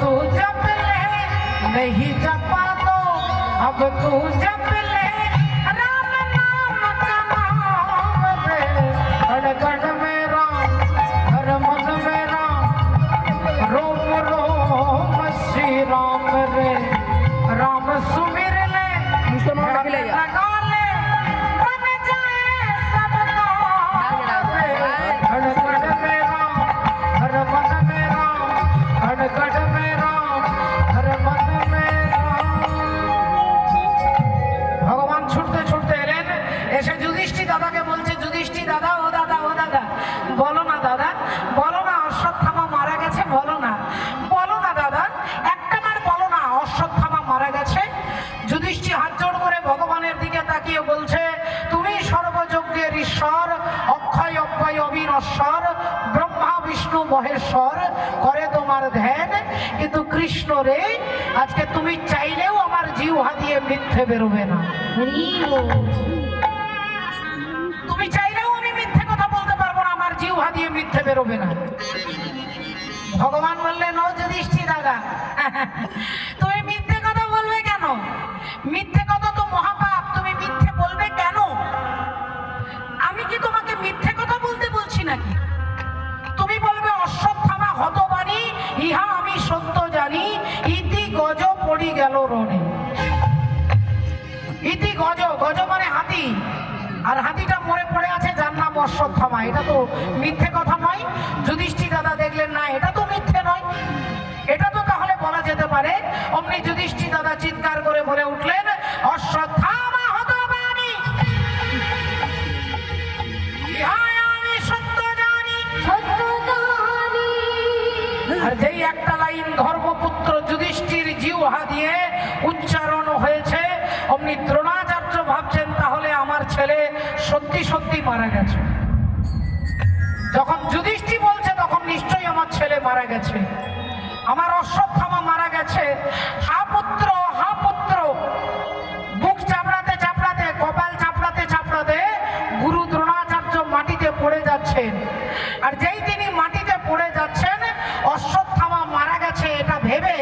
तू जप ले, नहीं जपा तो अब तू जप ले राम नाम का नाम रे। कण कण में राम, हर मन में राम, रोम रोम श्री राम रे। राम सुमिर ले, मुसलमान लगा ले लगा ले, बन जाए सब काम रे। कण कण में राम, हर मन में राम, कण कण में राम, हर मन में राम। भगवान ছুটতে ছুটতে এলেন, এসে যুধিষ্ঠির দাদাকে বলছে, যুধিষ্ঠির দাদা, ও দাদা, ও দাদা, বলো না দাদা, বলো না অশ্বত্থামা মারা গেছে, বলো না, বলো না দাদা, একটা বার বলো না অশ্বত্থামা মারা গেছে। যুধিষ্ঠির হাত জোড় করে ভগবানের দিকে তাকিয়ে বলছে, তুমি সর্বযজ্ঞের ঈশ্বর, অক্ষয় অব্যয় অবিনশ্বর, ব্রহ্মা বিষ্ণু মহেশ্বর, করে তোমার ধ্যান, কিন্তু কৃষ্ণ রে, আজকে তুমি চাইলেও আমার জিহ্বা দিয়ে মিথ্যে বেরোবে না। তুমি চাইলেও আমি মিথ্যে কথা বলতে পারবো না, আমার জিহ্বা দিয়ে মিথ্যে বেরোবে না। ভগবান বললেন, ও যুধিষ্ঠির দাদা, তুমি মিথ্যে কথা বলবে কেন? মিথ্যে কথা তো মহাপাপ, তুমি মিথ্যে বলবে কেন? আমি কি তোমাকে মিথ্যে কথা বলতে বলছি নাকি? তুমি বলবে অশ্বত্থামা হতবাণী, ইহা আমি সত্য জানি, ইতি গজ পড়ি গেল রণে। ইতি গজ, গজ মানে হাতি, আর হাতিটা মরে পড়ে আছে, যার নাম অশ্বত্থামা। এটা তো মিথ্যে কথা নয়। যুধিষ্ঠির দাদা দেখলেন, না এটা তো মিথ্যে নয়, এটা তো তাহলে বলা যেতে পারে। অমনি যুধিষ্ঠির দাদা চিৎকার করে বলে উঠলেন, অশ্বত্থামা হতবাণী, ইহা আমি সত্য জানি, সত্য জানি। আর যেই একটা লাইন ধর্মপুত্র যুধিষ্ঠির জিহ্বা দিয়ে উচ্চারণ হয়েছে, অমনি দ্রোণাচার্য ভাবছেন, তাহলে আমার ছেলে সত্যি সত্যি মারা গেছে। যখন যুধিষ্ঠির বলছে, তখন নিশ্চয়ই আমার ছেলে মারা গেছে, আমার অশ্বত্থামা মারা গেছে। হা পুত্র, হা পুত্র, বুক চাপড়াতে চাপড়াতে, কপাল চাপড়াতে চাপড়াতে গুরু দ্রোণাচার্য মাটিতে পড়ে যাচ্ছেন। আর যেই তিনি মাটিতে পড়ে যাচ্ছেন, অশ্বত্থামা মারা গেছে এটা ভেবে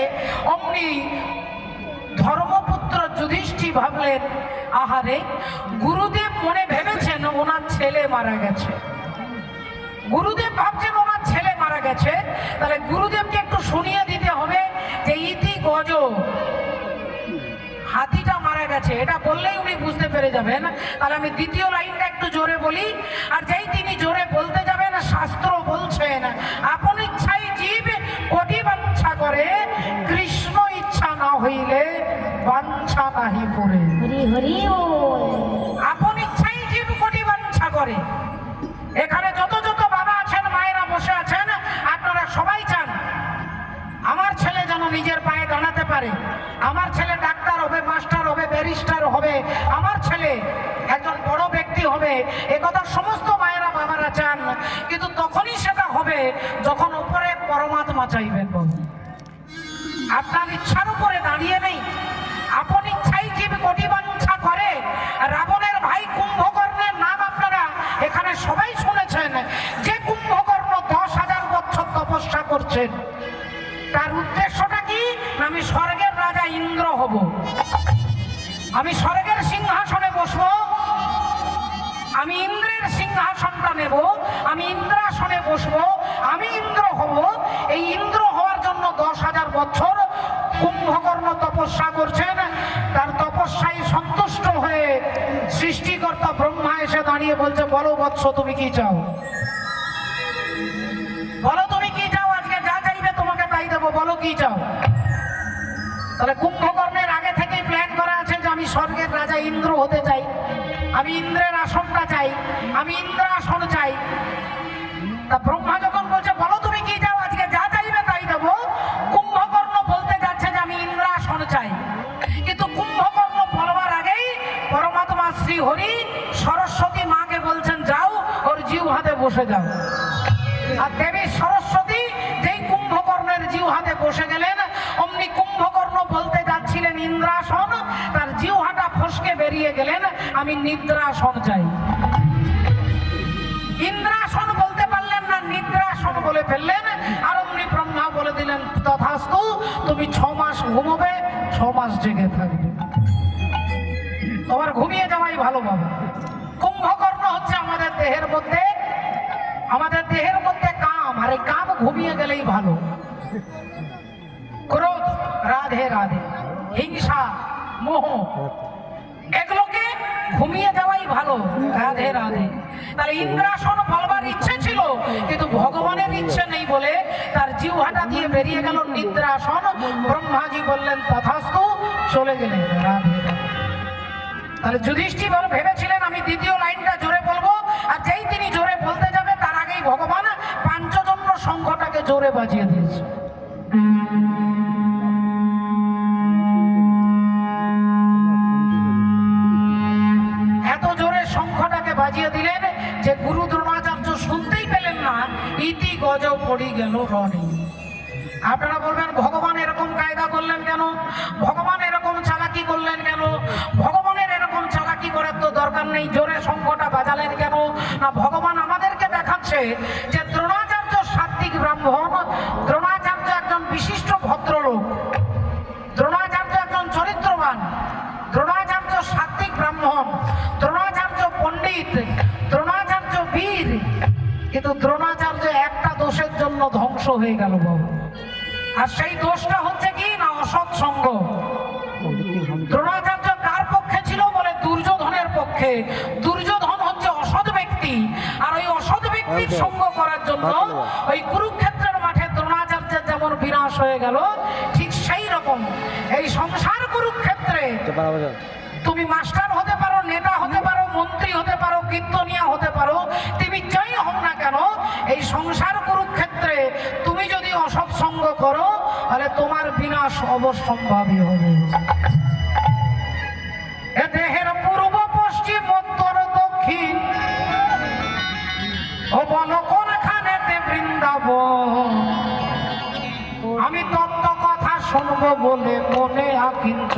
অমনি ধর্মপুত্র যুধিষ্ঠির ভাবলেন, আহারে, গুরুদেব মনে ভেবেছেন ওনার ছেলে মারা গেছে। গুরুদেব ভাবছেন ওনার ছেলে মারা গেছে, তাহলে গুরুদেবকে একটু শুনিয়ে দিতে হবে যে ইতি গজ, হাতিটা মারা গেছে, এটা বললেই উনি বুঝতে পেরে যাবেন। তাহলে আমি দ্বিতীয় লাইনটা একটু জোরে বলি। আর যেই তিনি জোরে বলতে যাবেন, শাস্ত্র বলছেন, আপন ইচ্ছাই জীব কোটি বাঞ্ছা করে, কৃষ্ণ ইচ্ছা না হইলে বাঞ্ছা নাহি পড়ে। আপন ইচ্ছাই জীব কোটি বাঞ্ছা করে। এখানে যত যত বাবা আছেন, মায়েরা বসে আছেন, আপনারা সবাই চান আমার ছেলে যেন নিজের পায়ে দাঁড়াতে পারে, আমার ছেলে ডাক্তার হবে, মাস্টার হবে, ব্যারিস্টার হবে, আমার ছেলে একজন বড় ব্যক্তি হবে, একথা সমস্ত মায়েরা বাবারা চান। কিন্তু তখনই সেটা হবে যখন উপরে পরমাত্মা চাইবেন। আপনার ইচ্ছার উপরে দাঁড়িয়ে নেই। আপন ইচ্ছাই জীব কোটি বাঞ্ছা করে। রাবণের ভাই কুম্ভকর্ণের নাম আপনারা এখানে সবাই শুনেছেন, যে কুম্ভকর্ণ 10,000 বছর তপস্যা করছেন। তার উদ্দেশ্যটা কি? আমি স্বর্গের রাজা ইন্দ্র হব, আমি স্বর্গের সিংহাসনে বসবো, আমি ইন্দ্রের সিংহাসনটা নেব, আমি ইন্দ্রাসনে বসবো, আমি ইন্দ্র হব। এই ইন্দ্র হওয়ার জন্য 10,000 বছর কুম্ভকর্ণ তপস্যা করছেন। তার তপস্যায় সন্তুষ্ট হয়ে সৃষ্টিকর্তা ব্রহ্মা এসে দাঁড়িয়ে বলছে, বলো বৎস, তুমি কি চাও? বলো তুমি কি চাও? আজকে যা চাইবে তোমাকে তাই দেবো, বলো কি চাও? তাহলে কুম্ভকর্ণের আগে থেকেই প্ল্যান করা আছে যে আমি স্বর্গের রাজা ইন্দ্র হতে চাই, আমি ইন্দ্রের আসনটা চাই, আমি ইন্দ্রাসন চাই। তা ব্রহ্মা যখন বলছে বলো তুমি কি চাও, আজকে যা চাইবে তাই দেবো, কুম্ভকর্ণ বলতে যাচ্ছে যে আমি ইন্দ্রাসন চাই। কিন্তু কুম্ভকর্ণ বলবার আগেই পরমাত্মা শ্রী হরি সরস্বতী মাকে বলছেন, যাও ওর জিহ্বাতে বসে যাও। আর দেবী সরস্বতী যেই কুম্ভকর্ণের জিহ্বাতে বসে গেলেন, অমনি কুম্ভকর্ণ বলতে যাচ্ছিলেন ইন্দ্রাসন, তার জিহ্বাটা ফসকে বেরিয়ে গেলেন, আমি নিদ্রাসন চাই। ইন্দ্রাসন বলতে পারলেন না, নিদ্রাসন বলে ফেললেন। আর অমনি ব্রহ্মা বলে দিলেন, তথাস্তু, তুমি 6 মাস ঘুমোবে, 6 মাস জেগে থাকবে। তোমার ঘুমিয়ে যাওয়াই ভালো বাবা। কুম্ভকর্ণ হচ্ছে আমাদের দেহের মধ্যে কাম, আর এই কাম ঘুমিয়ে গেলেই ভালো। ক্রোধ, রাধে রাধে, হিংসা, মোহ, এগুলোকে ঘুমিয়ে যাওয়াই ভালো। রাধে রাধে। তাহলে ইন্দ্রাসন বলবার ইচ্ছে ছিল, কিন্তু ভগবানের ইচ্ছে নেই বলে তার জিহ্বাটা দিয়ে বেরিয়ে গেল নিদ্রাসন। ব্রহ্মাজি বললেন তথাস্তু, চলে গেলেন। রাধে রাধে। তাহলে যুধিষ্ঠির ভেবেছিলেন আমি দ্বিতীয় লাইনটা জোরে বলবো, আর যেই তিনি জোরে বলতে যাবে তার আগেই ভগবান পাঞ্চজন্য শঙ্খটাকে জোরে বাজিয়ে দিয়েছে। এত জোরে শঙ্খটাকে বাজিয়ে দিলেন যে গুরু দ্রোণাচার্য শুনতেই পেলেন না। ইতি গজ পড়ি গেল রণে। আপনারা বলবেন ভগবান এরকম কায়দা করলেন কেন, ভগবান এরকম চালাকি করলেন কেন? ভগবানের এরকম চালাকি করার তো দরকার নেই, জোরে শঙ্খটা বাজালেন কেন? না, ভগবান আমাদেরকে দেখাচ্ছে যে দ্রোণাচার্য সাত্বিক ব্রাহ্মণ, দ্রোণাচার্য একজন বিশিষ্ট ভদ্রলোক, দ্রোণাচার্য একজন চরিত্রবান, দ্রোণাচার্য সাত্বিক ব্রাহ্মণ, দ্রোণাচার্য পণ্ডিত, দ্রোণাচার্য বীর। কিন্তু দ্রোণাচার্য একটা দোষের জন্য ধ্বংস হয়ে গেল বাবু। আর সেই দোষটা হচ্ছে কি না, অসৎ সঙ্গ। দ্রোণাচার্য কার পক্ষে ছিল বলে? দুর্যোধনের পক্ষে। দুর্যোধন হচ্ছে অসৎ ব্যক্তি, আর ওই অসৎ ব্যক্তির সঙ্গ করার জন্য ওই কুরুক্ষেত্রের মাঠে দ্রোণাচার্যের যেমন বিনাশ হয়ে গেল, ঠিক সেই রকম এই সংসার কুরুক্ষেত্রে তুমি মাস্টার হতে পারো, নেতা হতে পারো, মন্ত্রী হতে পারো, কীর্তনিয়া হতে পারো, তুমি যাই হও না কেন, এই সংসার কুরুক্ষেত্রে তুমি যদি অসৎ সঙ্গ করো তাহলে তোমার বিনাশ অবশ্যম্ভাবী হবে। এ দেহের পূর্ব পশ্চিম উত্তর দক্ষিণ, ও বলো কোনখানেতে বৃন্দাবন। আমি তত্ত্ব কথা শুনবো বলে মনে আকিঞ্চ।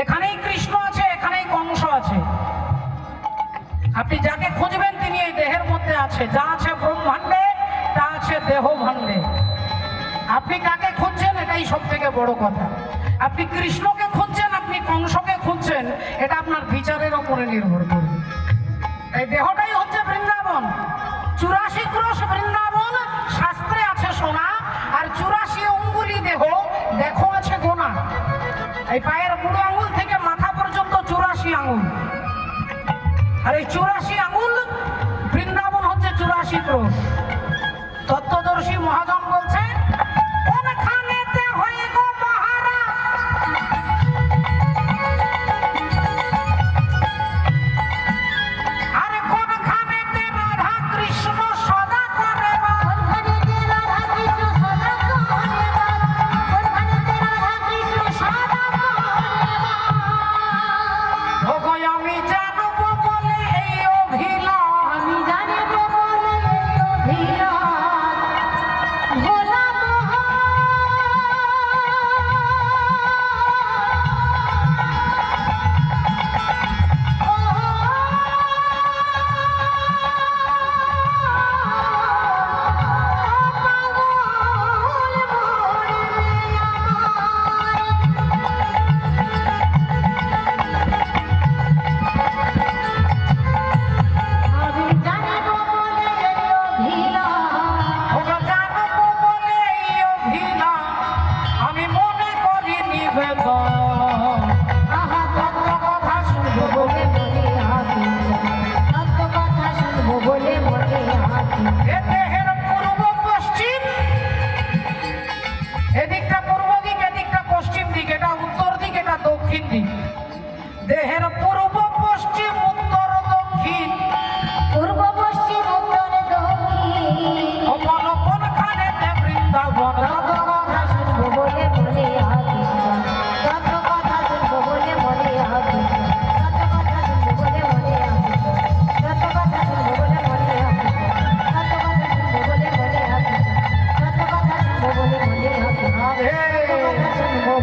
এখানেই কৃষ্ণ আছে, এখানেই কংস আছে। আপনি যাকে খুঁজবেন তিনি এই দেহের মধ্যে আছে। যা আছে ব্রহ্মাণ্ডে তা আছে দেহ ভাণ্ডে। আপনি কাকে খুঁজছেন এটাই সব থেকে বড় কথা। আপনি কৃষ্ণকে খুঁজছেন, আপনি কংসকে খুঁজছেন, এটা আপনার বিচারের উপরে নির্ভর করবে। এই দেহটাই হচ্ছে বৃন্দাবন। 84 ক্রোশ বৃন্দাবন শাস্ত্রে আছে শোনা, আর 84 অঙ্গুলি দেহ দেখো আছে গোনা। এই পায়ের বুড়ো আঙুল থেকে মাথা পর্যন্ত 84 আঙুল, আর এই 84 আঙুল বৃন্দাবন হচ্ছে 84 ক্রোশ। তত্ত্বদর্শী মহাজন বলছে কোনখানেতে হয় গো মহারাজ, আরে কোনখানেতে রাধা কৃষ্ণ সদা করে বাস, কোনখানেতে রাধা কৃষ্ণ সদা করে বাস, কোনখানেতে রাধা কৃষ্ণ সদা করে বাস।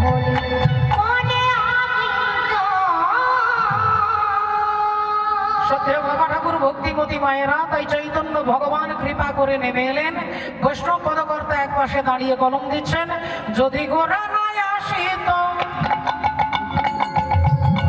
বলি মনে সত্যি বাবা ঠাকুর ভক্তিমতী মায়েরা তাই চৈতন্য ভগবান কৃপা করে নেমে এলেন। বৈষ্ণব পদকর্তা এক পাশে দাঁড়িয়ে কলম দিচ্ছেন, যদি গোরা নাই আসিত